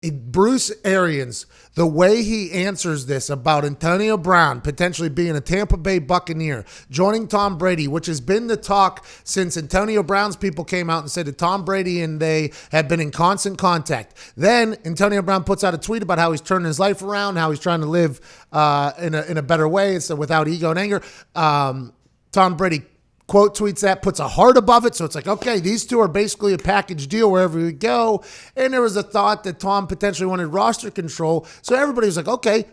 Bruce Arians, the way he answers this about Antonio Brown potentially being a Tampa Bay Buccaneer, joining Tom Brady, which has been the talk since Antonio Brown's people came out and said that Tom Brady and they had been in constant contact. Then Antonio Brown puts out a tweet about how he's turning his life around, how he's trying to live in a better way, so without ego and anger. Tom Brady quote tweets that, puts a heart above it. So it's like, okay, these two are basically a package deal wherever we go. And there was a thought that Tom potentially wanted roster control. So everybody was like, okay,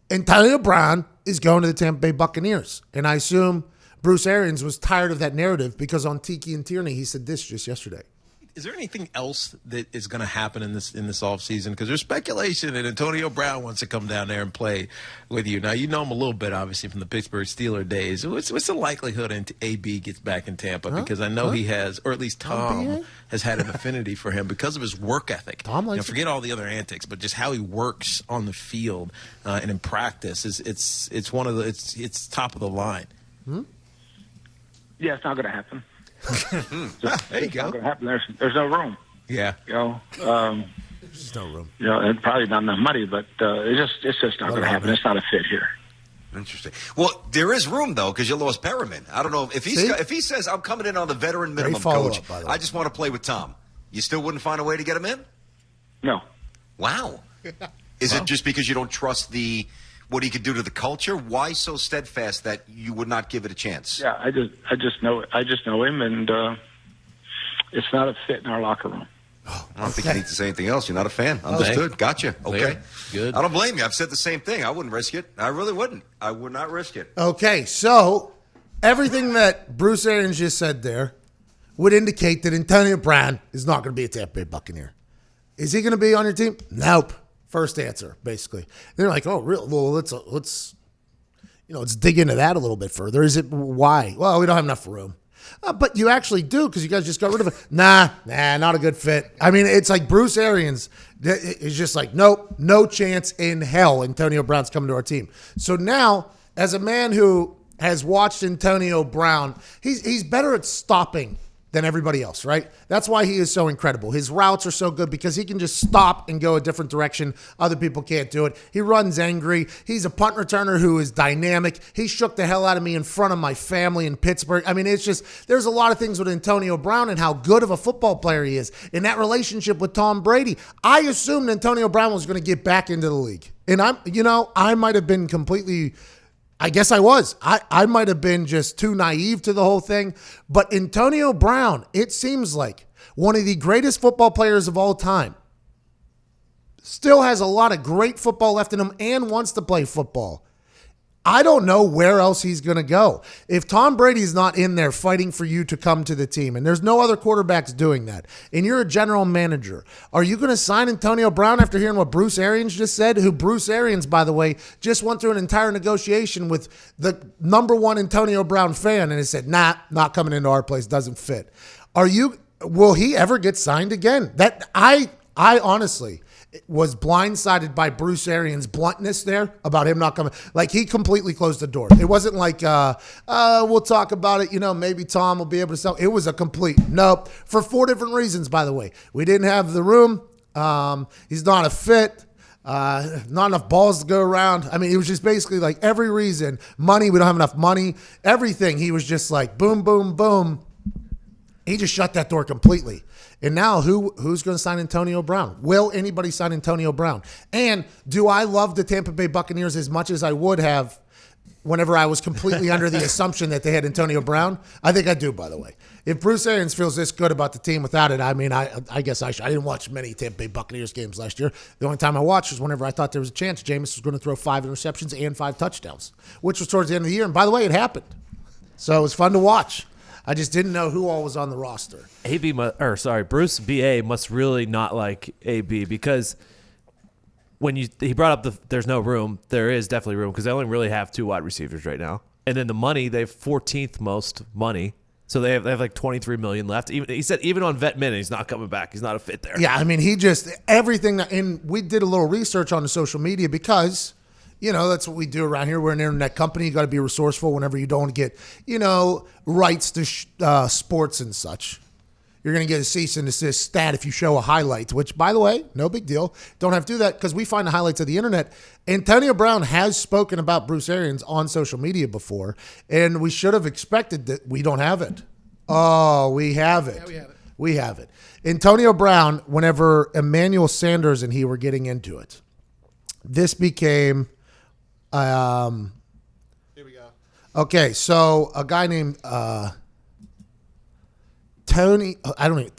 Antonio Brown is going to the Tampa Bay Buccaneers. And I assume Bruce Arians was tired of that narrative because on Tiki and Tierney, he said this just yesterday. Is there anything else that is going to happen in this offseason? Because there's speculation that Antonio Brown wants to come down there and play with you. Now, you know him a little bit, obviously, from the Pittsburgh Steelers days. What's the likelihood AB gets back in Tampa? Because I know he has, or at least Tom has had an affinity for him because of his work ethic. Tom likes forget all the other antics, but just how he works on the field and in practice it's top of the line. Yeah, it's not going to happen. There you go. Not going to happen. There's no room. Yeah. There's just no room. And probably not enough money, but it's just not going to happen. It's not a fit here. Interesting. Well, there is room though because you lost Perriman. I don't know if he says I'm coming in on the veteran minimum, coach. I just want to play with Tom. You still wouldn't find a way to get him in? No. Wow. Is it just because you don't trust what he could do to the culture? Why so steadfast that you would not give it a chance? Yeah, I just know him, and it's not a fit in our locker room. I don't think you need to say anything else. You're not a fan. Understood. Gotcha. Okay. Good. I don't blame you. I've said the same thing. I wouldn't risk it. I really wouldn't. I would not risk it. Okay, so everything that Bruce Arians just said there would indicate that Antonio Brown is not going to be a Tampa Bay Buccaneer. Is he going to be on your team? Nope. First answer, basically. They're like, oh, real? Well, let's dig into that a little bit further. Is it why? Well, we don't have enough room. But you actually do because you guys just got rid of it. Nah, not a good fit. I mean, it's like Bruce Arians is just like, nope, no chance in hell Antonio Brown's coming to our team. So now, as a man who has watched Antonio Brown, he's better at stopping than everybody else, right? That's why he is so incredible. His routes are so good because he can just stop and go a different direction. Other people can't do it. He runs angry. He's a punt returner who is dynamic. He shook the hell out of me in front of my family in Pittsburgh. I mean, it's just, there's a lot of things with Antonio Brown and how good of a football player he is in that relationship with Tom Brady. I assumed Antonio Brown was going to get back into the league. And I might have been completely, I guess I was. I might have been just too naive to the whole thing. But Antonio Brown, it seems like one of the greatest football players of all time, still has a lot of great football left in him and wants to play football. I don't know where else he's going to go. If Tom Brady's not in there fighting for you to come to the team, and there's no other quarterbacks doing that, and you're a general manager, are you going to sign Antonio Brown after hearing what Bruce Arians just said? Who Bruce Arians, by the way, just went through an entire negotiation with the number one Antonio Brown fan, and he said, nah, not coming into our place, doesn't fit. Will he ever get signed again? That I honestly was blindsided by Bruce Arians' bluntness there about him not coming. Like, he completely closed the door. It wasn't like, we'll talk about it. Maybe Tom will be able to sell. It was a complete nope for 4 different reasons, by the way. We didn't have the room. He's not a fit. Not enough balls to go around. I mean, it was just basically like every reason. Money, we don't have enough money. Everything. He was just like boom, boom, boom. He just shut that door completely. And now who's going to sign Antonio Brown? Will anybody sign Antonio Brown? And do I love the Tampa Bay Buccaneers as much as I would have whenever I was completely under the assumption that they had Antonio Brown? I think I do, by the way. If Bruce Arians feels this good about the team without it, I mean, I guess I didn't watch many Tampa Bay Buccaneers games last year. The only time I watched was whenever I thought there was a chance Jameis was going to throw 5 interceptions and 5 touchdowns, which was towards the end of the year. And by the way, it happened. So it was fun to watch. I just didn't know who all was on the roster. Bruce B.A. must really not like A.B. because when he brought up there's no room, there is definitely room because they only really have 2 wide receivers right now. And then the money, they have 14th most money. So they have like $23 million left. He said even on vet minute, he's not coming back. He's not a fit there. Yeah, I mean, and we did a little research on the social media because that's what we do around here. We're an internet company. You got to be resourceful whenever you don't get, rights to sports and such. you're going to get a cease and desist stat if you show a highlight, which, by the way, no big deal. Don't have to do that because we find the highlights of the internet. Antonio Brown has spoken about Bruce Arians on social media before, and we should have expected that. We don't have it. Oh, we have it. Yeah, we have it. Antonio Brown, whenever Emmanuel Sanders and he were getting into it, this became... Here we go. Okay, so a guy named Tony, Tony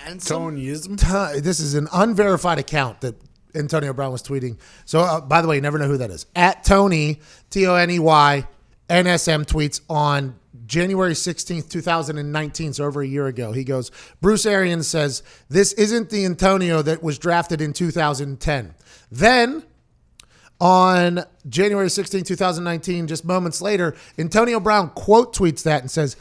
Ensom? This is an unverified account that Antonio Brown was tweeting. So, by the way, you never know who that is. At Tony, Tony, NSM tweets on January 16th, 2019, so over a year ago. He goes, Bruce Arians says, this isn't the Antonio that was drafted in 2010. Then, on January 16, 2019, just moments later, Antonio Brown quote tweets that and says,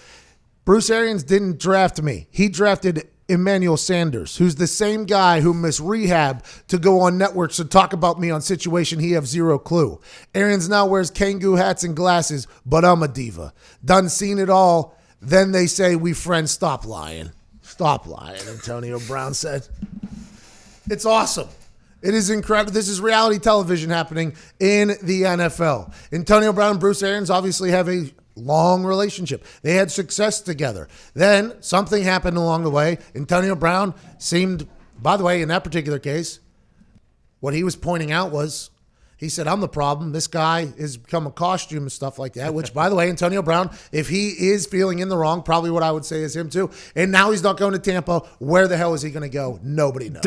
Bruce Arians didn't draft me. He drafted Emmanuel Sanders, who's the same guy who missed rehab to go on networks to talk about me on Situation he have zero clue. Arians now wears Kangoo hats and glasses, but I'm a diva. Done seen it all. Then they say we friends. Stop lying. Stop lying, Antonio Brown said. It's awesome. It is incredible. This is reality television happening in the NFL. Antonio Brown and Bruce Arians obviously have a long relationship. They had success together. Then something happened along the way. Antonio Brown seemed, by the way, in that particular case, what he was pointing out was, he said, I'm the problem. This guy has become a costume and stuff like that, which, by the way, Antonio Brown, if he is feeling in the wrong, probably what I would say is him too. And now he's not going to Tampa. Where the hell is he going to go? Nobody knows.